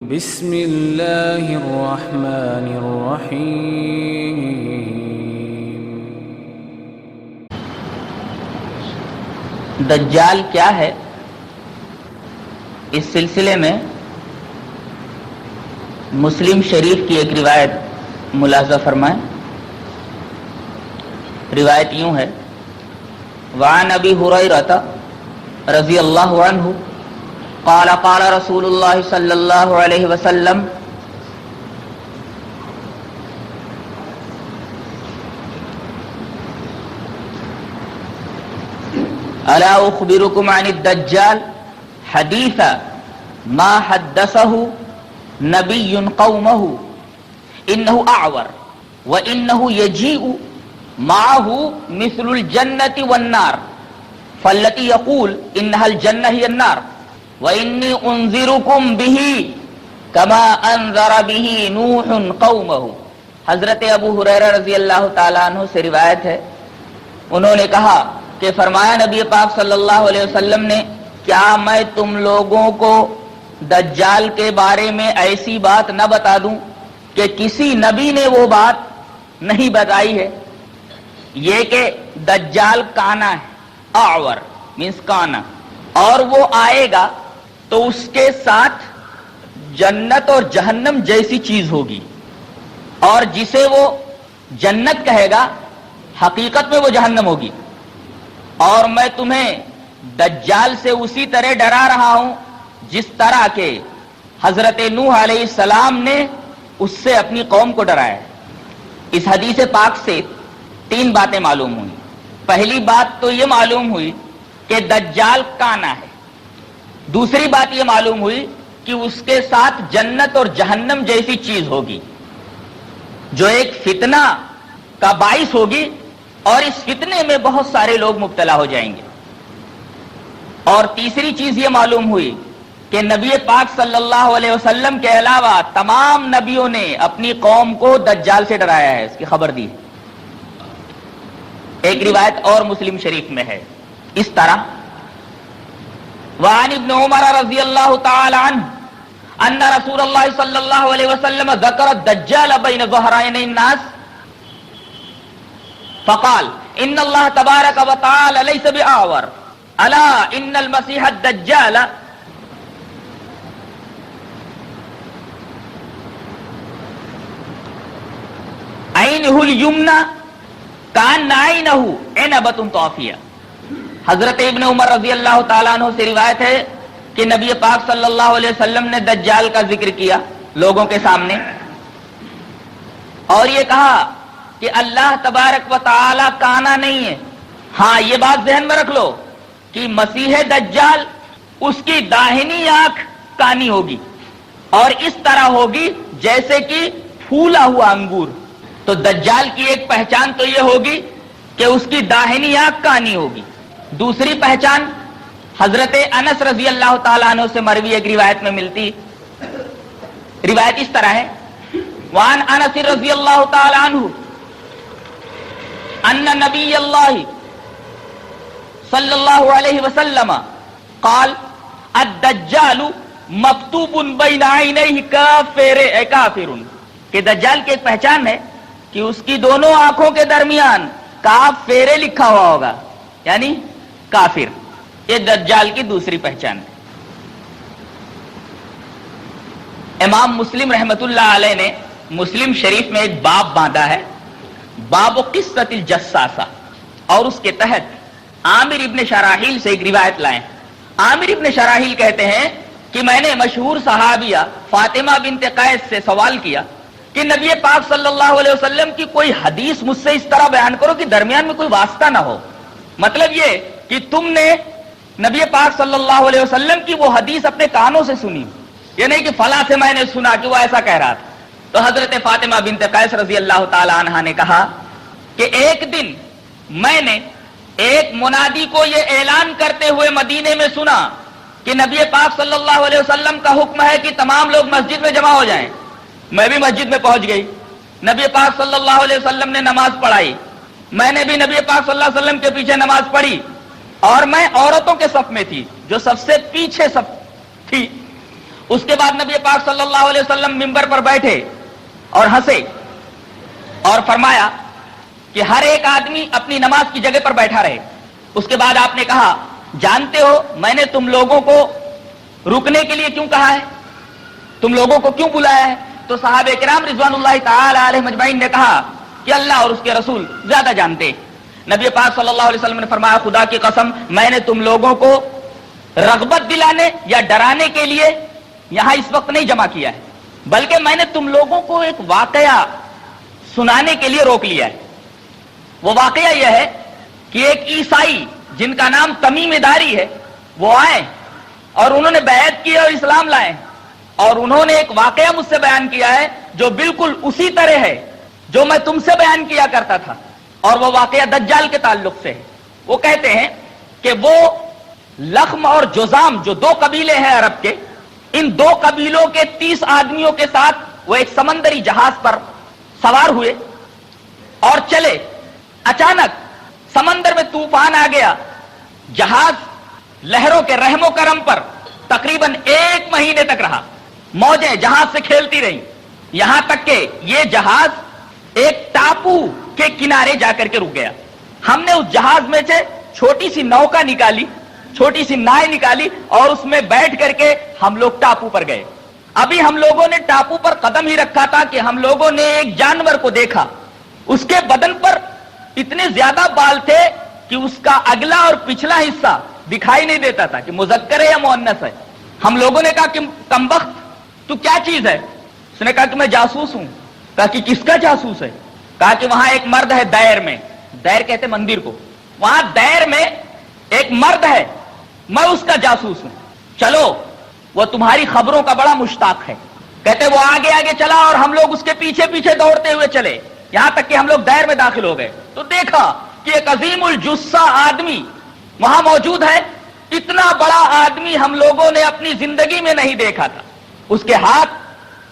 بسم اللہ الرحمن الرحیم۔ دجال کیا ہے، اس سلسلے میں مسلم شریف کی ایک روایت ملاحظہ فرمائیں۔ روایت یوں ہے: وعن ابی ہریرہ رضی اللہ عنہ قال قال رسول اللہ صلی اللہ علیہ وسلم الا اخبرکم عن الدجال حدیثا ما حدثه نبی قومه انه اعور وانه يجيء معه مثل الجنة والنار فالتي يقول انها الجنة هي النار وإني أنذركم به كما أنذر به نوح قومه۔ حضرت ابو ہریرہ رضی اللہ تعالیٰ عنہ سے روایت ہے، انہوں نے کہا کہ فرمایا نبی پاک صلی اللہ علیہ وسلم نے، کیا میں تم لوگوں کو دجال کے بارے میں ایسی بات نہ بتا دوں کہ کسی نبی نے وہ بات نہیں بتائی ہے؟ یہ کہ دجال کانا ہے، اعور مینس کانا، اور وہ آئے گا تو اس کے ساتھ جنت اور جہنم جیسی چیز ہوگی، اور جسے وہ جنت کہے گا حقیقت میں وہ جہنم ہوگی، اور میں تمہیں دجال سے اسی طرح ڈرا رہا ہوں جس طرح کہ حضرت نوح علیہ السلام نے اس سے اپنی قوم کو ڈرایا ہے۔ اس حدیث پاک سے تین باتیں معلوم ہوئی۔ پہلی بات تو یہ معلوم ہوئی کہ دجال کانا ہے، دوسری بات یہ معلوم ہوئی کہ اس کے ساتھ جنت اور جہنم جیسی چیز ہوگی جو ایک فتنہ کا باعث ہوگی، اور اس فتنے میں بہت سارے لوگ مبتلا ہو جائیں گے۔ اور تیسری چیز یہ معلوم ہوئی کہ نبی پاک صلی اللہ علیہ وسلم کے علاوہ تمام نبیوں نے اپنی قوم کو دجال سے ڈرایا ہے، اس کی خبر دی ہے۔ ایک روایت اور مسلم شریف میں ہے اس طرح: وعن ابن عمر رضی اللہ تعالی عنہ ان رسول اللہ صلی اللہ علیہ وسلم ذکر الدجال بین ظہرین الناس فقال ان اللہ تبارک و تعالی لیس باعور الا ان المسیح الدجال عینہ الیمنی کان عینہ عنبۃ طافیہ۔ حضرت ابن عمر رضی اللہ تعالیٰ عنہ سے روایت ہے کہ نبی پاک صلی اللہ علیہ وسلم نے دجال کا ذکر کیا لوگوں کے سامنے، اور یہ کہا کہ اللہ تبارک و تعالی کانا نہیں ہے۔ ہاں یہ بات ذہن میں رکھ لو کہ مسیح دجال اس کی داہنی آنکھ کانی ہوگی، اور اس طرح ہوگی جیسے کہ پھولا ہوا انگور۔ تو دجال کی ایک پہچان تو یہ ہوگی کہ اس کی داہنی آنکھ کانی ہوگی۔ دوسری پہچان حضرت انس رضی اللہ تعالیٰ عنہ سے مروی ایک روایت میں ملتی۔ روایت اس طرح ہے: وعن انس رضی اللہ تعالیٰ عنہ ان نبی اللہ صلی اللہ علیہ وسلم قال الدجال مکتوب بین عینیہ کافر، کہ دجال کی ایک پہچان ہے کہ اس کی دونوں آنکھوں کے درمیان کافر لکھا ہوا ہوگا، یعنی کافر۔ یہ دجال کی دوسری پہچان ہے۔ امام مسلم رحمت اللہ علیہ نے مسلم شریف میں ایک باب باندھا ہے، باب قصۃ الجساسہ، اور اس کے تحت عامر ابن شراحیل سے ایک روایت لائیں۔ عامر ابن شراحیل کہتے ہیں کہ میں نے مشہور صحابیہ فاطمہ بنت قیس سے سوال کیا کہ نبی پاک صلی اللہ علیہ وسلم کی کوئی حدیث مجھ سے اس طرح بیان کرو کہ درمیان میں کوئی واسطہ نہ ہو، مطلب یہ کہ تم نے نبی پاک صلی اللہ علیہ وسلم کی وہ حدیث اپنے کانوں سے سنی، یہ نہیں کہ فلاں سے میں نے سنا کہ وہ ایسا کہہ رہا تھا۔ تو حضرت فاطمہ بنت قیس رضی اللہ تعالی عنہا نے کہا کہ ایک دن میں نے ایک منادی کو یہ اعلان کرتے ہوئے مدینے میں سنا کہ نبی پاک صلی اللہ علیہ وسلم کا حکم ہے کہ تمام لوگ مسجد میں جمع ہو جائیں۔ میں بھی مسجد میں پہنچ گئی، نبی پاک صلی اللہ علیہ وسلم نے نماز پڑھائی، میں نے بھی نبی پاک صلی اللہ علیہ وسلم کے پیچھے نماز پڑھی، اور میں عورتوں کے صف میں تھی جو سب سے پیچھے صف تھی۔ اس کے بعد نبی پاک صلی اللہ علیہ وسلم منبر پر بیٹھے اور ہنسے اور فرمایا کہ ہر ایک آدمی اپنی نماز کی جگہ پر بیٹھا رہے. اس کے بعد آپ نے کہا جانتے ہو میں نے تم لوگوں کو رکنے کے لیے کیوں کہا ہے, تم لوگوں کو کیوں بلایا ہے؟ تو صحابہ کرام رضوان اللہ تعالی علیہم اجمعین نے کہا کہ اللہ اور اس کے رسول زیادہ جانتے. نبی پاک صلی اللہ علیہ وسلم نے فرمایا خدا کی قسم میں نے تم لوگوں کو رغبت دلانے یا ڈرانے کے لیے یہاں اس وقت نہیں جمع کیا ہے, بلکہ میں نے تم لوگوں کو ایک واقعہ سنانے کے لیے روک لیا ہے. وہ واقعہ یہ ہے کہ ایک عیسائی جن کا نام تمیم داری ہے وہ آئے اور انہوں نے بیعت کی اور اسلام لائے, اور انہوں نے ایک واقعہ مجھ سے بیان کیا ہے جو بالکل اسی طرح ہے جو میں تم سے بیان کیا کرتا تھا, اور وہ واقعہ دجال کے تعلق سے ہے. وہ کہتے ہیں کہ وہ لخم اور جزام جو دو قبیلے ہیں عرب کے, ان دو قبیلوں کے 30 آدمیوں کے ساتھ وہ ایک سمندری جہاز پر سوار ہوئے اور چلے. اچانک سمندر میں طوفان آ گیا, جہاز لہروں کے رحم و کرم پر تقریباً 1 مہینے تک رہا, موجیں جہاز سے کھیلتی رہیں, یہاں تک کہ یہ جہاز ایک ٹاپو کے کنارے جا کر کے رک گیا. ہم نے اس جہاز میں سے چھوٹی سی نوکا نکالی, چھوٹی سی نائے نکالی اور اس میں بیٹھ کر کے ہم لوگ ٹاپو پر گئے. ابھی ہم لوگوں نے ٹاپو پر قدم ہی رکھا تھا کہ ہم لوگوں نے ایک جانور کو دیکھا, اس کے بدن پر اتنے زیادہ بال تھے کہ اس کا اگلا اور پچھلا حصہ دکھائی نہیں دیتا تھا کہ مذکر ہے یا مؤنث ہے. ہم لوگوں نے کہا کہ کمبخت تو کیا چیز ہے؟ اس نے کہا کہ میں جاسوس ہوں. کہا کہ کس کا جاسوس ہے؟ کہا کہ وہاں ایک مرد ہے دیر میں, دیر کہتے مندر کو, وہاں دیر میں ایک مرد ہے, میں اس کا جاسوس ہوں, چلو وہ تمہاری خبروں کا بڑا مشتاق ہے. کہتے وہ آگے آگے چلا اور ہم لوگ اس کے پیچھے پیچھے دوڑتے ہوئے چلے, یہاں تک کہ ہم لوگ دیر میں داخل ہو گئے تو دیکھا کہ ایک عظیم الجثہ آدمی وہاں موجود ہے. اتنا بڑا آدمی ہم لوگوں نے اپنی زندگی میں نہیں دیکھا تھا. اس کے ہاتھ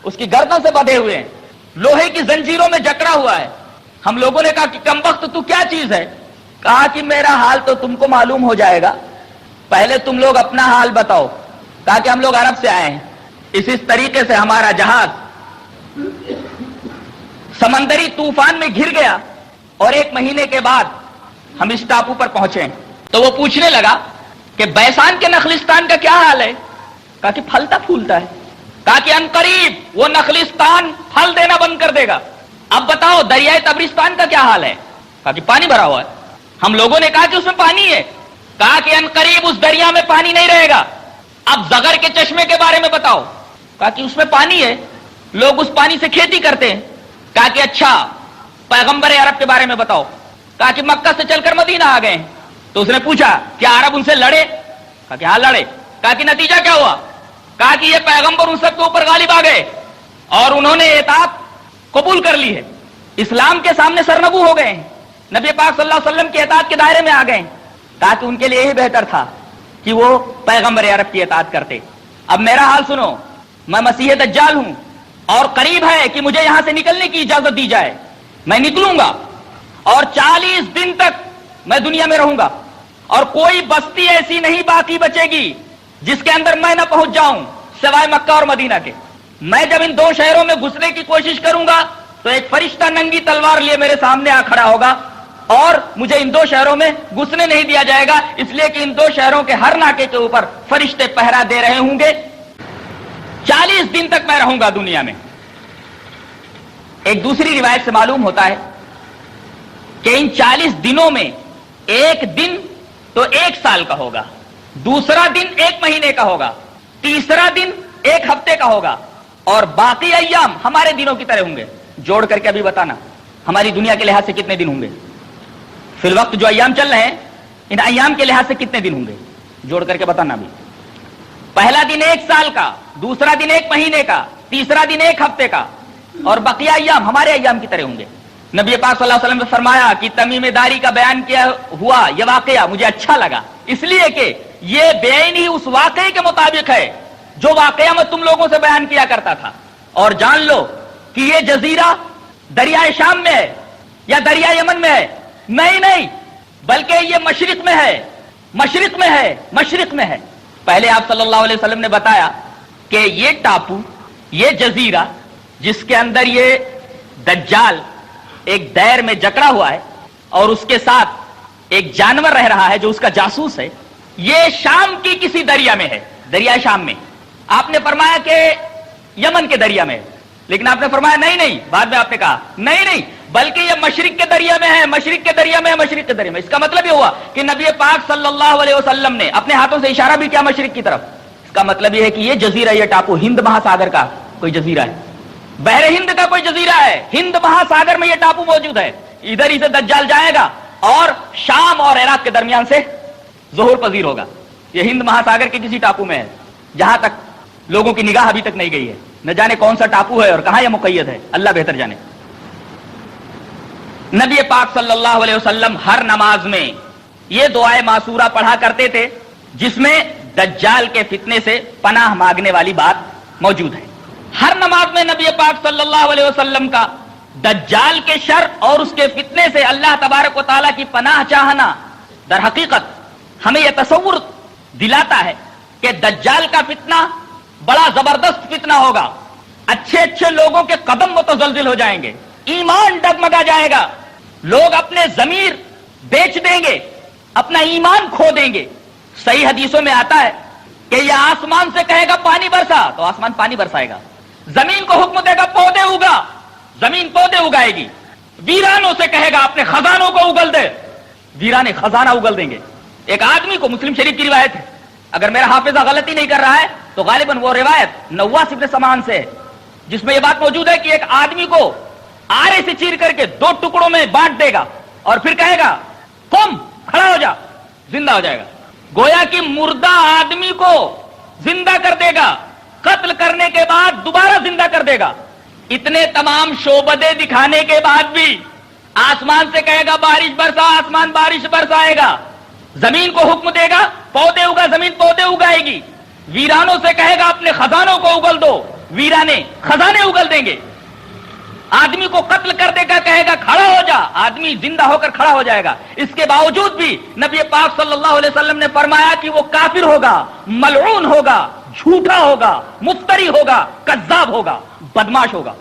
اس کی گردن سے بندھے ہوئے ہیں, لوہے کی زنجیروں میں جکڑا ہوا ہے. ہم لوگوں نے کہا کہ کمبخت تو کیا چیز ہے؟ کہا کہ میرا حال تو تم کو معلوم ہو جائے گا, پہلے تم لوگ اپنا حال بتاؤ. کہا کہ ہم لوگ عرب سے آئے ہیں, اس طریقے سے ہمارا جہاز سمندری طوفان میں گر گیا اور 1 مہینے کے بعد ہم اس ٹاپو پر پہنچے. تو وہ پوچھنے لگا کہ بیسان کے نخلستان کا کیا حال ہے؟ کہا کہ پھلتا پھولتا ہے. کہا کہ عنقریب وہ نخلستان پھل دینا بند کر دے گا. اب بتاؤ دریائے تبرستان کا کیا حال ہے؟ کہا کہ پانی بھرا ہوا ہے. ہم لوگوں نے کہا کہ اس میں پانی ہے. کہا کہ عنقریب اس دریا میں پانی نہیں رہے گا. اب زغر کے چشمے کے بارے میں بتاؤ. کہا کہ اس میں پانی ہے, لوگ اس پانی سے کھیتی کرتے ہیں. کہا کہ اچھا پیغمبر عرب کے بارے میں بتاؤ. کہا کہ مکہ سے چل کر مدینہ آ گئے. تو اس نے پوچھا کیا عرب ان سے لڑے؟ کہا کہ ہاں لڑے. کہا کہ نتیجہ کیا ہوا؟ کہا کہ یہ پیغمبر ان سب کے اوپر غالب آ گئے اور انہوں نے اطاعت قبول کر لی ہے, اسلام کے سامنے سرنگو ہو گئے ہیں, نبی پاک صلی اللہ علیہ وسلم کے اطاعت کے دائرے میں آ گئے. کہا کہ ان کے لیے یہی بہتر تھا کہ وہ پیغمبر عرب کی اطاعت کرتے. اب میرا حال سنو, میں مسیح دجال ہوں اور قریب ہے کہ مجھے یہاں سے نکلنے کی اجازت دی جائے. میں نکلوں گا اور 40 دن تک میں دنیا میں رہوں گا اور کوئی بستی ایسی نہیں باقی بچے گی جس کے اندر میں نہ پہنچ جاؤں سوائے مکہ اور مدینہ کے. میں جب ان 2 شہروں میں گھسنے کی کوشش کروں گا تو ایک فرشتہ ننگی تلوار لیے میرے سامنے آ کھڑا ہوگا اور مجھے ان 2 شہروں میں گھسنے نہیں دیا جائے گا, اس لیے کہ ان 2 شہروں کے ہر ناکے کے اوپر فرشتے پہرا دے رہے ہوں گے. 40 دن تک میں رہوں گا دنیا میں. ایک دوسری روایت سے معلوم ہوتا ہے کہ ان 40 دنوں میں ایک دن تو 1 سال کا ہوگا, دوسرا دن 1 مہینے کا ہوگا, تیسرا دن 1 ہفتے کا ہوگا اور باقی ایام ہمارے دنوں کی طرح ہوں گے. جوڑ کر کے ابھی بتانا ہماری دنیا کے لحاظ سے کتنے دن ہوں گے, فی الوقت جو ایام چل رہے ہیں ان ایام کے لحاظ سے کتنے دن ہوں گے, جوڑ کر کے بتانا. بھی پہلا دن 1 سال کا, دوسرا دن 1 مہینے کا, تیسرا دن 1 ہفتے کا اور بقیہ ایام ہمارے ایام کی طرح ہوں گے. نبی پاک صلی اللہ علیہ وسلم نے فرمایا کہ تمیم داری کا بیان کیا ہوا یہ واقعہ مجھے اچھا لگا, اس لیے کہ یہ بین ہی اس واقعے کے مطابق ہے جو واقعہ میں تم لوگوں سے بیان کیا کرتا تھا. اور جان لو کہ یہ جزیرہ دریائے شام میں ہے یا دریائے یمن میں ہے, نہیں بلکہ یہ مشرق میں ہے, مشرق میں ہے. پہلے آپ صلی اللہ علیہ وسلم نے بتایا کہ یہ ٹاپو، یہ جزیرہ جس کے اندر یہ دجال ایک دائر میں جکڑا ہوا ہے اور اس کے ساتھ ایک جانور رہ رہا ہے جو اس کا جاسوس ہے، یہ شام کی کسی دریا میں ہے، دریا شام میں۔ آپ نے فرمایا کہ یمن کے دریا میں ہے، لیکن آپ نے فرمایا نہیں، بعد میں آپ نے کہا نہیں بلکہ یہ مشرق کے دریا میں ہے، مشرق کے دریا میں ہے، مشرق کے دریا میں۔ اس کا مطلب یہ ہوا کہ نبی پاک صلی اللہ علیہ وسلم نے اپنے ہاتھوں سے اشارہ بھی کیا مشرق کی طرف۔ اس کا مطلب یہ ہے کہ یہ جزیرہ، یہ ٹاپو ہند مہاساگر کا کوئی جزیرہ ہے، بحر ہند کا کوئی جزیرہ ہے، ہند مہاساگر میں یہ ٹاپو موجود ہے۔ ادھر ہی سے دجال جائے گا اور شام اور عراق کے درمیان سے ظہور پذیر ہوگا۔ یہ ہند مہاساگر کے کسی ٹاپو میں ہے، جہاں تک لوگوں کی نگاہ ابھی تک نہیں گئی ہے۔ نہ جانے کون سا ٹاپو ہے اور کہاں یہ مقید ہے، اللہ بہتر جانے۔ نبی پاک صلی اللہ علیہ وسلم ہر نماز میں یہ دعائے معصورہ پڑھا کرتے تھے جس میں دجال کے فتنے سے پناہ مانگنے والی بات موجود ہے۔ ہر نماز میں نبی پاک صلی اللہ علیہ وسلم کا دجال کے شر اور اس کے فتنے سے اللہ تبارک و تعالیٰ کی پناہ چاہنا در حقیقت ہمیں یہ تصور دلاتا ہے کہ دجال کا فتنہ بڑا زبردست فتنہ ہوگا، اچھے لوگوں کے قدم متزلزل ہو جائیں گے، ایمان ڈگمگا جائے گا، لوگ اپنے ضمیر بیچ دیں گے، اپنا ایمان کھو دیں گے۔ صحیح حدیثوں میں آتا ہے کہ یہ آسمان سے کہے گا پانی برسا تو آسمان پانی برسائے گا، زمین کو حکم دے گا پودے اگا، زمین پودے اگائے گی، ویرانوں سے کہے گا اپنے خزانوں کو اگل دے، ویرانے خزانہ اگل دیں گے۔ ایک آدمی کو، مسلم شریف کی روایت ہے، اگر میرا حافظہ غلطی نہیں کر رہا ہے تو غالباً وہ روایت نواس ابن سمان سے ہے، جس میں یہ بات موجود ہے کہ ایک آدمی کو آرے سے چیر کر کے 2 ٹکڑوں میں بانٹ دے گا اور پھر کہے گا قم، کھڑا ہو جا، زندہ ہو جائے گا۔ گویا کہ مردہ آدمی کو زندہ کر دے گا، قتل کرنے کے بعد دوبارہ زندہ کر دے گا۔ اتنے تمام شعبدے دکھانے کے بعد بھی آسمان سے کہے گا بارش برسا، آسمان بارش برسائے گا، زمین کو حکم دے گا پودے اگا، زمین پودے اگائے گی، ویرانوں سے کہے گا اپنے خزانوں کو اگل دو، ویرانے خزانے اگل دیں گے، آدمی کو قتل کر دے گا، کہے گا کھڑا ہو جا، آدمی زندہ ہو کر کھڑا ہو جائے گا۔ اس کے باوجود بھی نبی پاک صلی اللہ علیہ وسلم نے فرمایا کہ وہ کافر ہوگا، ملعون ہوگا، جھوٹا ہوگا، مفتری ہوگا، کذاب ہوگا، بدماش ہوگا۔